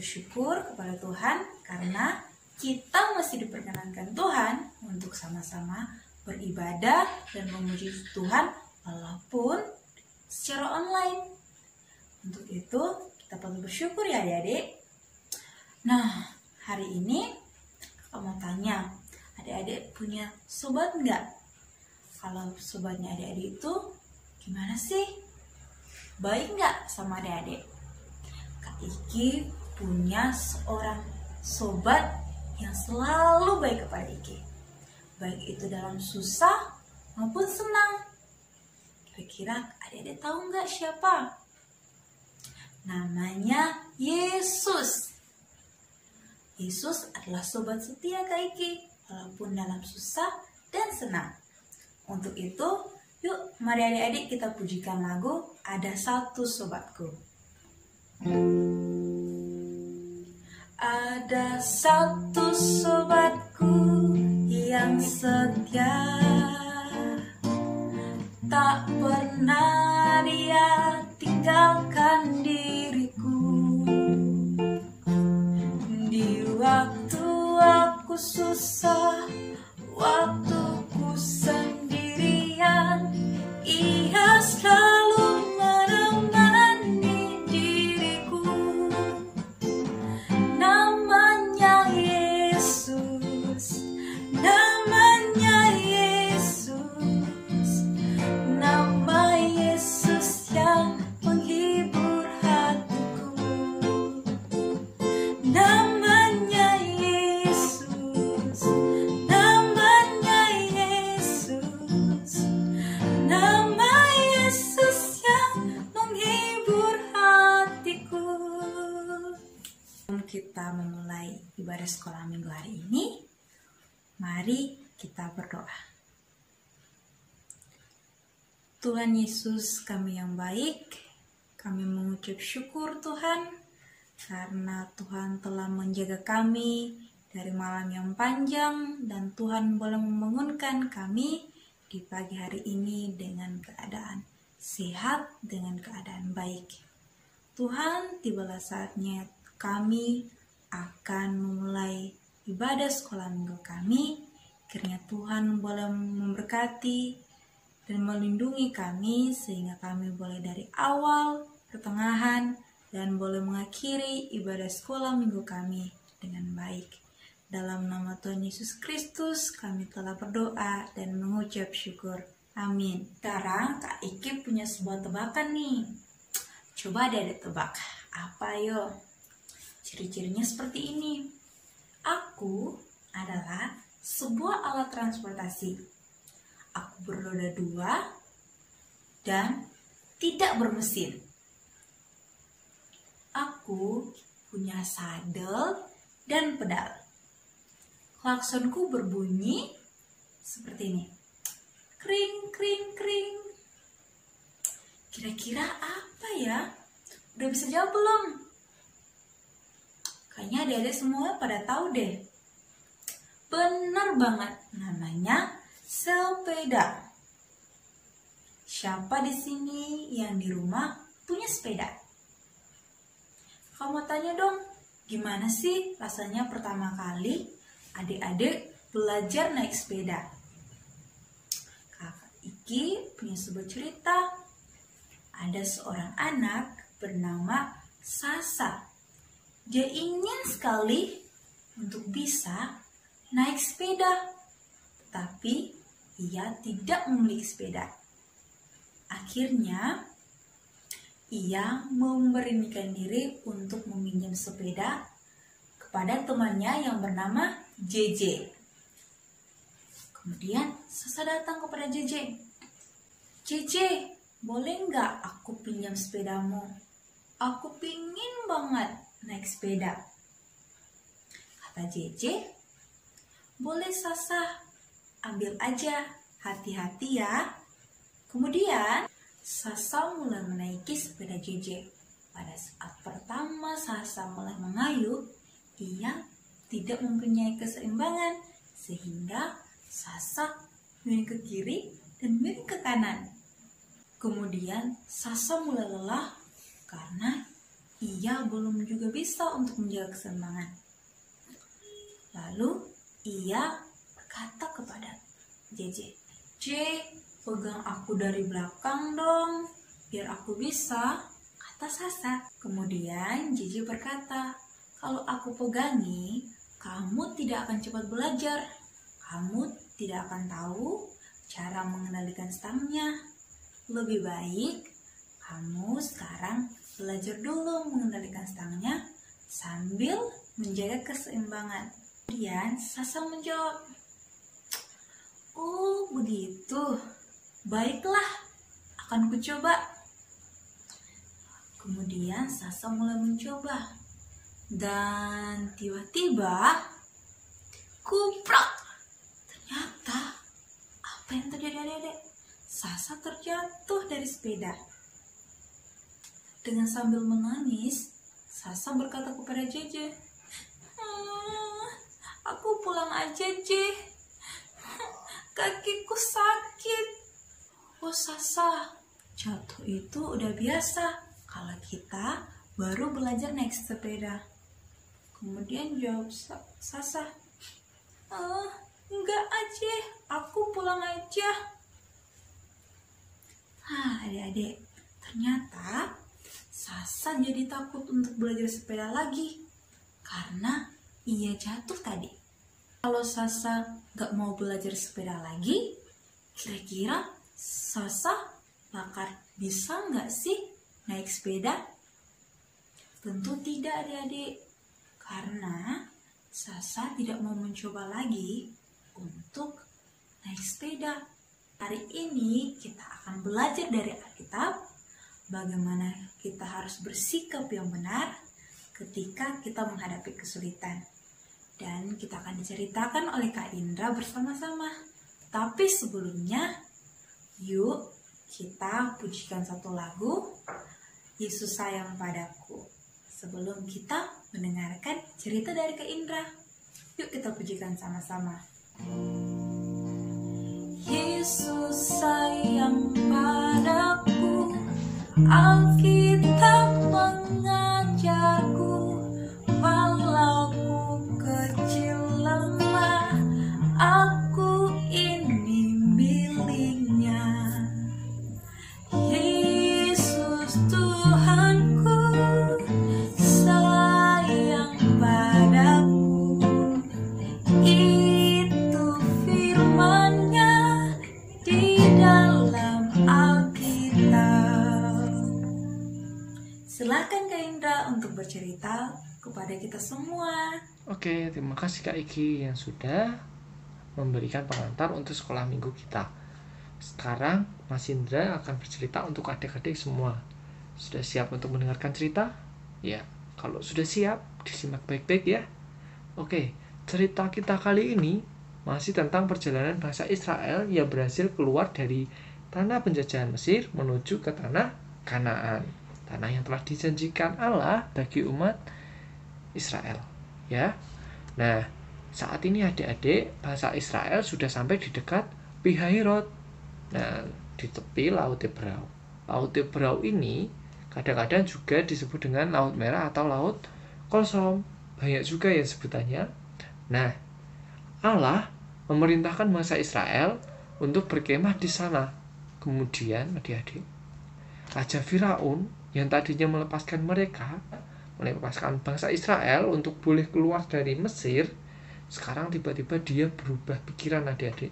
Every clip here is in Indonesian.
bersyukur kepada Tuhan karena kita masih diperkenankan Tuhan untuk sama-sama beribadah dan memuji Tuhan walaupun secara online. Untuk itu kita perlu bersyukur ya adik-adik. Nah, hari ini aku mau tanya, adik-adik punya sobat nggak? Kalau sobatnya adik-adik itu gimana sih? Baik nggak sama adik-adik? Kak Iki punya seorang sobat yang selalu baik kepada Iki. Baik itu dalam susah maupun senang. Kira-kira adik-adik tahu nggak siapa? Namanya Yesus. Yesus adalah sobat setia Kak Iki, walaupun dalam susah dan senang. Untuk itu, yuk mari adik-adik kita pujikan lagu Ada Satu Sobatku. Ada satu sobatku yang setia, tak pernah dia tinggalkan diriku. Di waktu aku susah, waktu ku sendirian, ia selalu menemani diriku. Namanya Yesus, namanya Yesus, nama Yesus yang menghibur hatiku. Namanya Yesus, namanya Yesus, nama Yesus yang menghibur hatiku. Sebelum kita memulai ibadah sekolah minggu hari ini, mari kita berdoa. Tuhan Yesus, kami yang baik, kami mengucap syukur Tuhan, karena Tuhan telah menjaga kami dari malam yang panjang, dan Tuhan boleh membangunkan kami di pagi hari ini dengan keadaan sehat, dengan keadaan baik. Tuhan, tibalah saatnya kami akan memulai ibadah sekolah minggu kami. Kiranya Tuhan boleh memberkati dan melindungi kami sehingga kami boleh dari awal, pertengahan, dan boleh mengakhiri ibadah sekolah minggu kami dengan baik. Dalam nama Tuhan Yesus Kristus kami telah berdoa dan mengucap syukur. Amin. Sekarang Kak Iki punya sebuah tebakan nih. Coba deh tebak. Apa yo? Ciri-cirinya seperti ini. Aku adalah sebuah alat transportasi. Aku beroda 2 dan tidak bermesin. Aku punya sadel dan pedal. Klaksonku berbunyi seperti ini. Kring, kring, kring. Kira-kira apa ya? Udah bisa jawab belum? Kayaknya adik-adik semua pada tahu deh. Benar banget, namanya sepeda. Siapa di sini yang di rumah punya sepeda? Kamu tanya dong, gimana sih rasanya pertama kali adik-adik belajar naik sepeda? Kakak Iki punya sebuah cerita. Ada seorang anak bernama Sasa. Dia ingin sekali untuk bisa naik sepeda, tapi ia tidak memiliki sepeda. Akhirnya, ia memberanikan diri untuk meminjam sepeda kepada temannya yang bernama JJ. Kemudian, Sasa datang kepada JJ. JJ, boleh nggak aku pinjam sepedamu? Aku pingin banget naik sepeda. Kata JJ, boleh Sasa, ambil aja, hati-hati ya. Kemudian Sasa mulai menaiki sepeda JJ. Pada saat pertama Sasa mulai mengayuh, ia tidak mempunyai keseimbangan sehingga Sasa miring ke kiri dan miring ke kanan. Kemudian Sasa mulai lelah karena ia belum juga bisa untuk menjaga keseimbangan. Lalu ia berkata kepada JJ, "J, pegang aku dari belakang dong, biar aku bisa," kata Sasa. Kemudian JJ berkata, "Kalau aku pegangi, kamu tidak akan cepat belajar. Kamu tidak akan tahu cara mengendalikan stangnya. Lebih baik kamu sekarang belajar dulu mengendalikan stangnya sambil menjaga keseimbangan." Kemudian Sasa menjawab, "Oh begitu, baiklah, akan kucoba." Kemudian Sasa mulai mencoba, dan tiba-tiba kuprak. Ternyata apa yang terjadi adik-adik? Sasa terjatuh dari sepeda. Dengan sambil menangis, Sasa berkata kepada JJ, "Aku pulang aja, J. Kakiku sakit." "Oh Sasa, jatuh itu udah biasa kalau kita baru belajar naik sepeda." Kemudian jawab Sasa, "Enggak aja, aku pulang aja." Adik-adik, ternyata Sasa jadi takut untuk belajar sepeda lagi karena ia jatuh tadi. Kalau Sasa gak mau belajar sepeda lagi, kira-kira Sasa bakal bisa gak sih naik sepeda? Tentu tidak adik-adik, karena Sasa tidak mau mencoba lagi untuk naik sepeda. Hari ini kita akan belajar dari Alkitab bagaimana kita harus bersikap yang benar ketika kita menghadapi kesulitan. Dan kita akan diceritakan oleh Kak Indra bersama-sama. Tapi sebelumnya, yuk kita pujikan satu lagu, "Yesus Sayang Padaku." Sebelum kita mendengarkan cerita dari Kak Indra, yuk kita pujikan sama-sama. Yesus sayang padaku, Alkitab mengajarku, walau ku kecil lemah, aku ini miliknya. Yesus Tuhanku, sayang padaku, itu firman-Nya di dalam Alkitab. Silakan Kak Indra untuk bercerita kepada kita semua. Oke, terima kasih Kak Iki yang sudah memberikan pengantar untuk sekolah minggu kita. Sekarang Mas Indra akan bercerita untuk adik-adik semua. Sudah siap untuk mendengarkan cerita? Ya, kalau sudah siap, disimak baik-baik ya. Oke, cerita kita kali ini masih tentang perjalanan bangsa Israel yang berhasil keluar dari tanah penjajahan Mesir menuju ke tanah Kanaan, tanah yang telah dijanjikan Allah bagi umat Israel. Ya, nah saat ini adik-adik bangsa Israel sudah sampai di dekat Pihahirot. Nah, di tepi Laut Tebrau. Laut Tebrau ini kadang-kadang juga disebut dengan Laut Merah atau Laut Kosong. Banyak juga ya sebutannya. Nah, Allah memerintahkan bangsa Israel untuk berkemah di sana. Kemudian adik-adik, Raja Firaun yang tadinya melepaskan bangsa Israel untuk boleh keluar dari Mesir, sekarang tiba-tiba dia berubah pikiran adik-adik.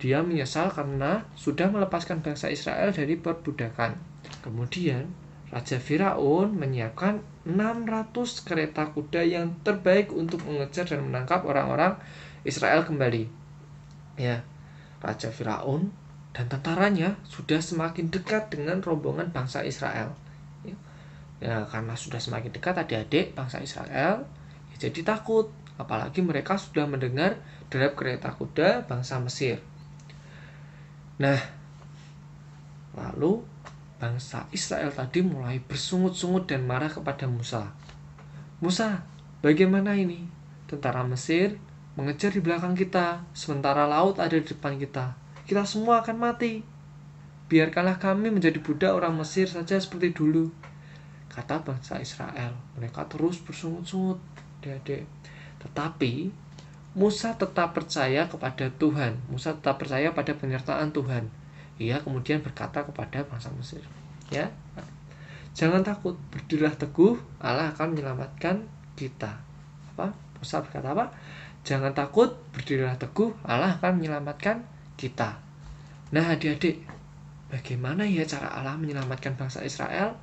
Dia menyesal karena sudah melepaskan bangsa Israel dari perbudakan. Kemudian Raja Firaun menyiapkan 600 kereta kuda yang terbaik untuk mengejar dan menangkap orang-orang Israel kembali. Ya, Raja Firaun dan tentaranya sudah semakin dekat dengan rombongan bangsa Israel. Ya, karena sudah semakin dekat adik-adik bangsa Israel, ya jadi takut. Apalagi mereka sudah mendengar derap kereta kuda bangsa Mesir. Nah, lalu bangsa Israel tadi mulai bersungut-sungut dan marah kepada Musa. "Musa, bagaimana ini? Tentara Mesir mengejar di belakang kita, sementara laut ada di depan kita. Kita semua akan mati. Biarkanlah kami menjadi budak orang Mesir saja seperti dulu." kata bangsa Israel. Mereka terus bersungut-sungut, adik-adik. Tetapi Musa tetap percaya kepada Tuhan. Musa tetap percaya pada penyertaan Tuhan. Ia kemudian berkata kepada bangsa Mesir, ya, jangan takut, berdirilah teguh, Allah akan menyelamatkan kita. Musa berkata apa? Jangan takut, berdirilah teguh, Allah akan menyelamatkan kita. Nah, adik-adik, bagaimana ya cara Allah menyelamatkan bangsa Israel?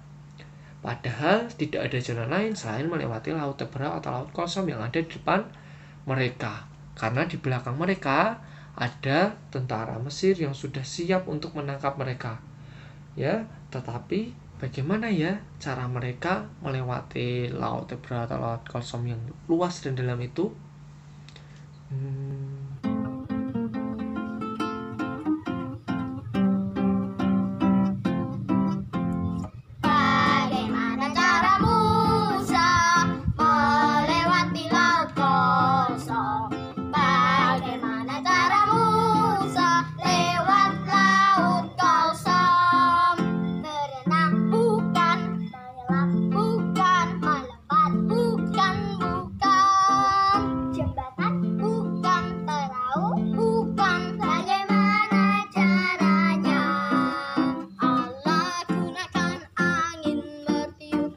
Padahal tidak ada jalan lain selain melewati Laut Teberau atau Laut Kosong yang ada di depan mereka. Karena di belakang mereka ada tentara Mesir yang sudah siap untuk menangkap mereka. Ya, tetapi bagaimana ya cara mereka melewati Laut Teberau atau Laut Kosong yang luas dan dalam itu? Bagaimana cara Musa melewati Laut Kosong? Bagaimana cara Musa lewat Laut Kosong? Berenang bukan, menyelam bukan, melompat bukan, jembatan bukan, perahu bukan. Bagaimana caranya? Allah gunakan angin bertiup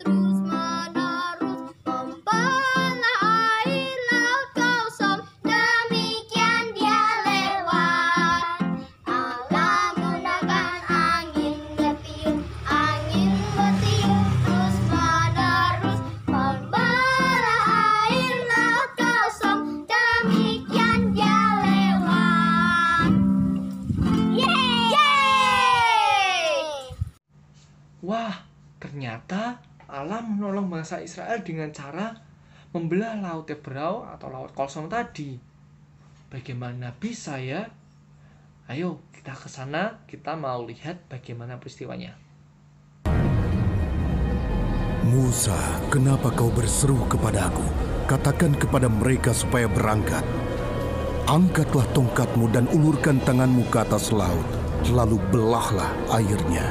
terus menerus, membelah air Laut Kosong, demikian dia lewat. Allah gunakan angin bertiup terus menerus, membelah air Laut Kosong, demikian dia lewat. Yeay! Wah, ternyata Allah menolong bangsa Israel dengan cara membelah Laut Teberau atau Laut Kosong tadi. Bagaimana bisa ya? Ayo kita ke sana, kita mau lihat bagaimana peristiwanya. Musa, kenapa kau berseru kepadaku? Katakan kepada mereka supaya berangkat. Angkatlah tongkatmu dan ulurkan tanganmu ke atas laut, lalu belahlah airnya.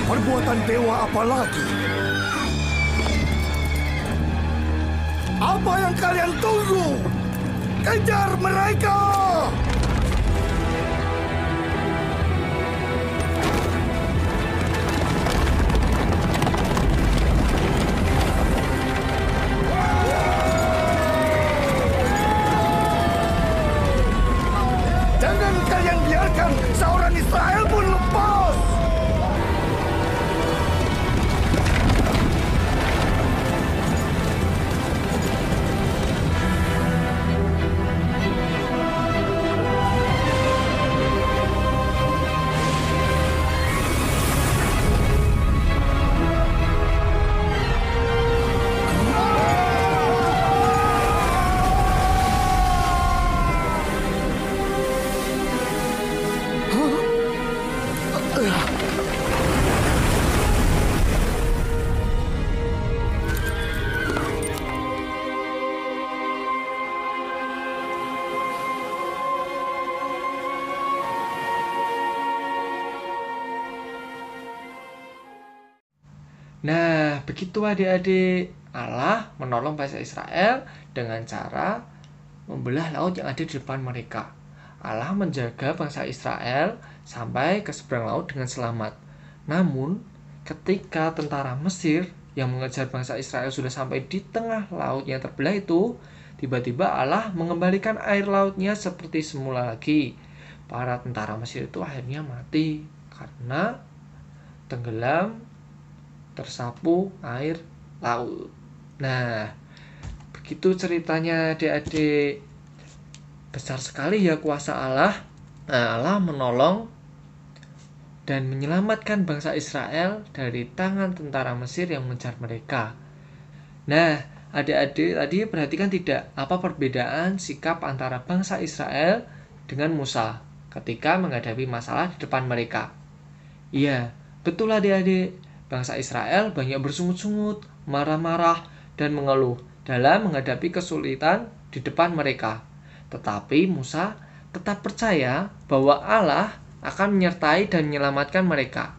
Perbuatan dewa apa lagi? Apa yang kalian tunggu? Kejar mereka! Jangan kalian biarkan seorang Israel pun lepas! Nah, begitu adik-adik. Allah menolong bangsa Israel dengan cara membelah laut yang ada di depan mereka. Allah menjaga bangsa Israel sampai ke seberang laut dengan selamat. Namun, ketika tentara Mesir yang mengejar bangsa Israel sudah sampai di tengah laut yang terbelah itu, tiba-tiba Allah mengembalikan air lautnya seperti semula lagi. Para tentara Mesir itu akhirnya mati karena tenggelam tersapu air laut. Nah, begitu ceritanya adik-adik. Besar sekali ya kuasa Allah. Nah, Allah menolong dan menyelamatkan bangsa Israel dari tangan tentara Mesir yang mengejar mereka. Nah, adik-adik tadi perhatikan tidak apa perbedaan sikap antara bangsa Israel dengan Musa ketika menghadapi masalah di depan mereka. Iya, betul adik-adik. Bangsa Israel banyak bersungut-sungut, marah-marah, dan mengeluh dalam menghadapi kesulitan di depan mereka. Tetapi Musa tetap percaya bahwa Allah akan menyertai dan menyelamatkan mereka.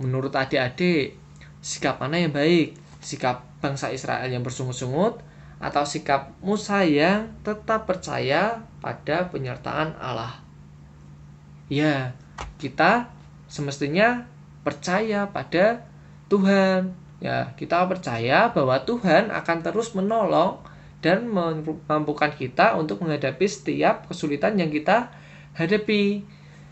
Menurut adik-adik, sikap mana yang baik? Sikap bangsa Israel yang bersungut-sungut atau sikap Musa yang tetap percaya pada penyertaan Allah? Ya, kita semestinya percaya pada Tuhan. Ya, kita percaya bahwa Tuhan akan terus menolong dan memampukan kita untuk menghadapi setiap kesulitan yang kita hadapi.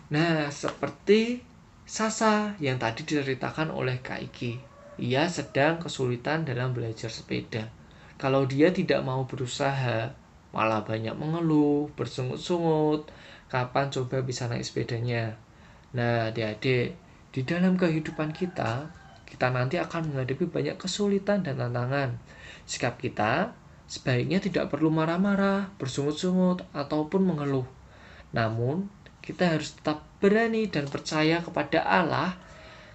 Nah, seperti Sasa yang tadi diceritakan oleh Kak Iki. Ia sedang kesulitan dalam belajar sepeda. Kalau dia tidak mau berusaha, malah banyak mengeluh, bersungut-sungut, kapan coba bisa naik sepedanya. Nah, adik-adik, di dalam kehidupan kita nanti akan menghadapi banyak kesulitan dan tantangan. Sikap kita sebaiknya tidak perlu marah-marah, bersungut-sungut, ataupun mengeluh. Namun, kita harus tetap berani dan percaya kepada Allah,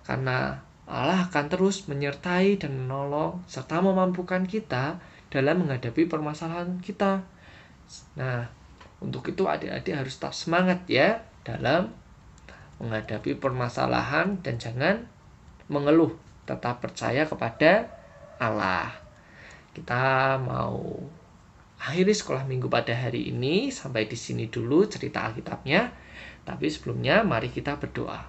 karena Allah akan terus menyertai dan menolong, serta memampukan kita dalam menghadapi permasalahan kita. Nah, untuk itu adik-adik harus tetap semangat ya dalam menghadapi permasalahan dan jangan mengeluh. Tetap percaya kepada Allah. Kita mau akhiri sekolah minggu pada hari ini. Sampai di sini dulu cerita Alkitabnya. Tapi sebelumnya mari kita berdoa.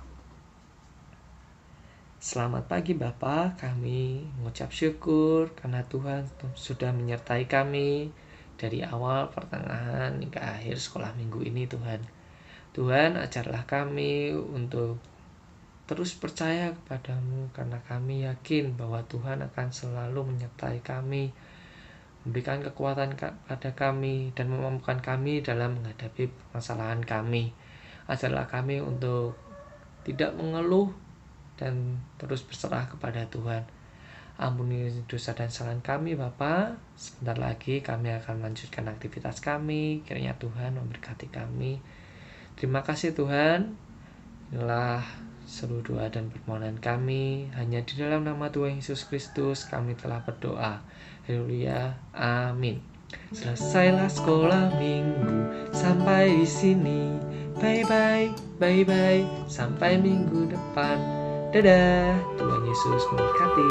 Selamat pagi Bapak, kami mengucap syukur karena Tuhan sudah menyertai kami dari awal, pertengahan, hingga akhir sekolah minggu ini Tuhan. Tuhan, ajarlah kami untuk terus percaya kepadamu karena kami yakin bahwa Tuhan akan selalu menyertai kami, memberikan kekuatan kepada kami dan memampukan kami dalam menghadapi permasalahan kami. Ajarlah kami untuk tidak mengeluh dan terus berserah kepada Tuhan. Ampuni dosa dan kesalahan kami Bapa. Sebentar lagi kami akan melanjutkan aktivitas kami. Kiranya Tuhan memberkati kami. Terima kasih Tuhan. Inilah seluruh doa dan permohonan kami. Hanya di dalam nama Tuhan Yesus Kristus kami telah berdoa. Haleluya. Amin. Selesailah sekolah minggu sampai di sini. Bye bye, bye bye. Sampai minggu depan. Dadah. Tuhan Yesus memberkati.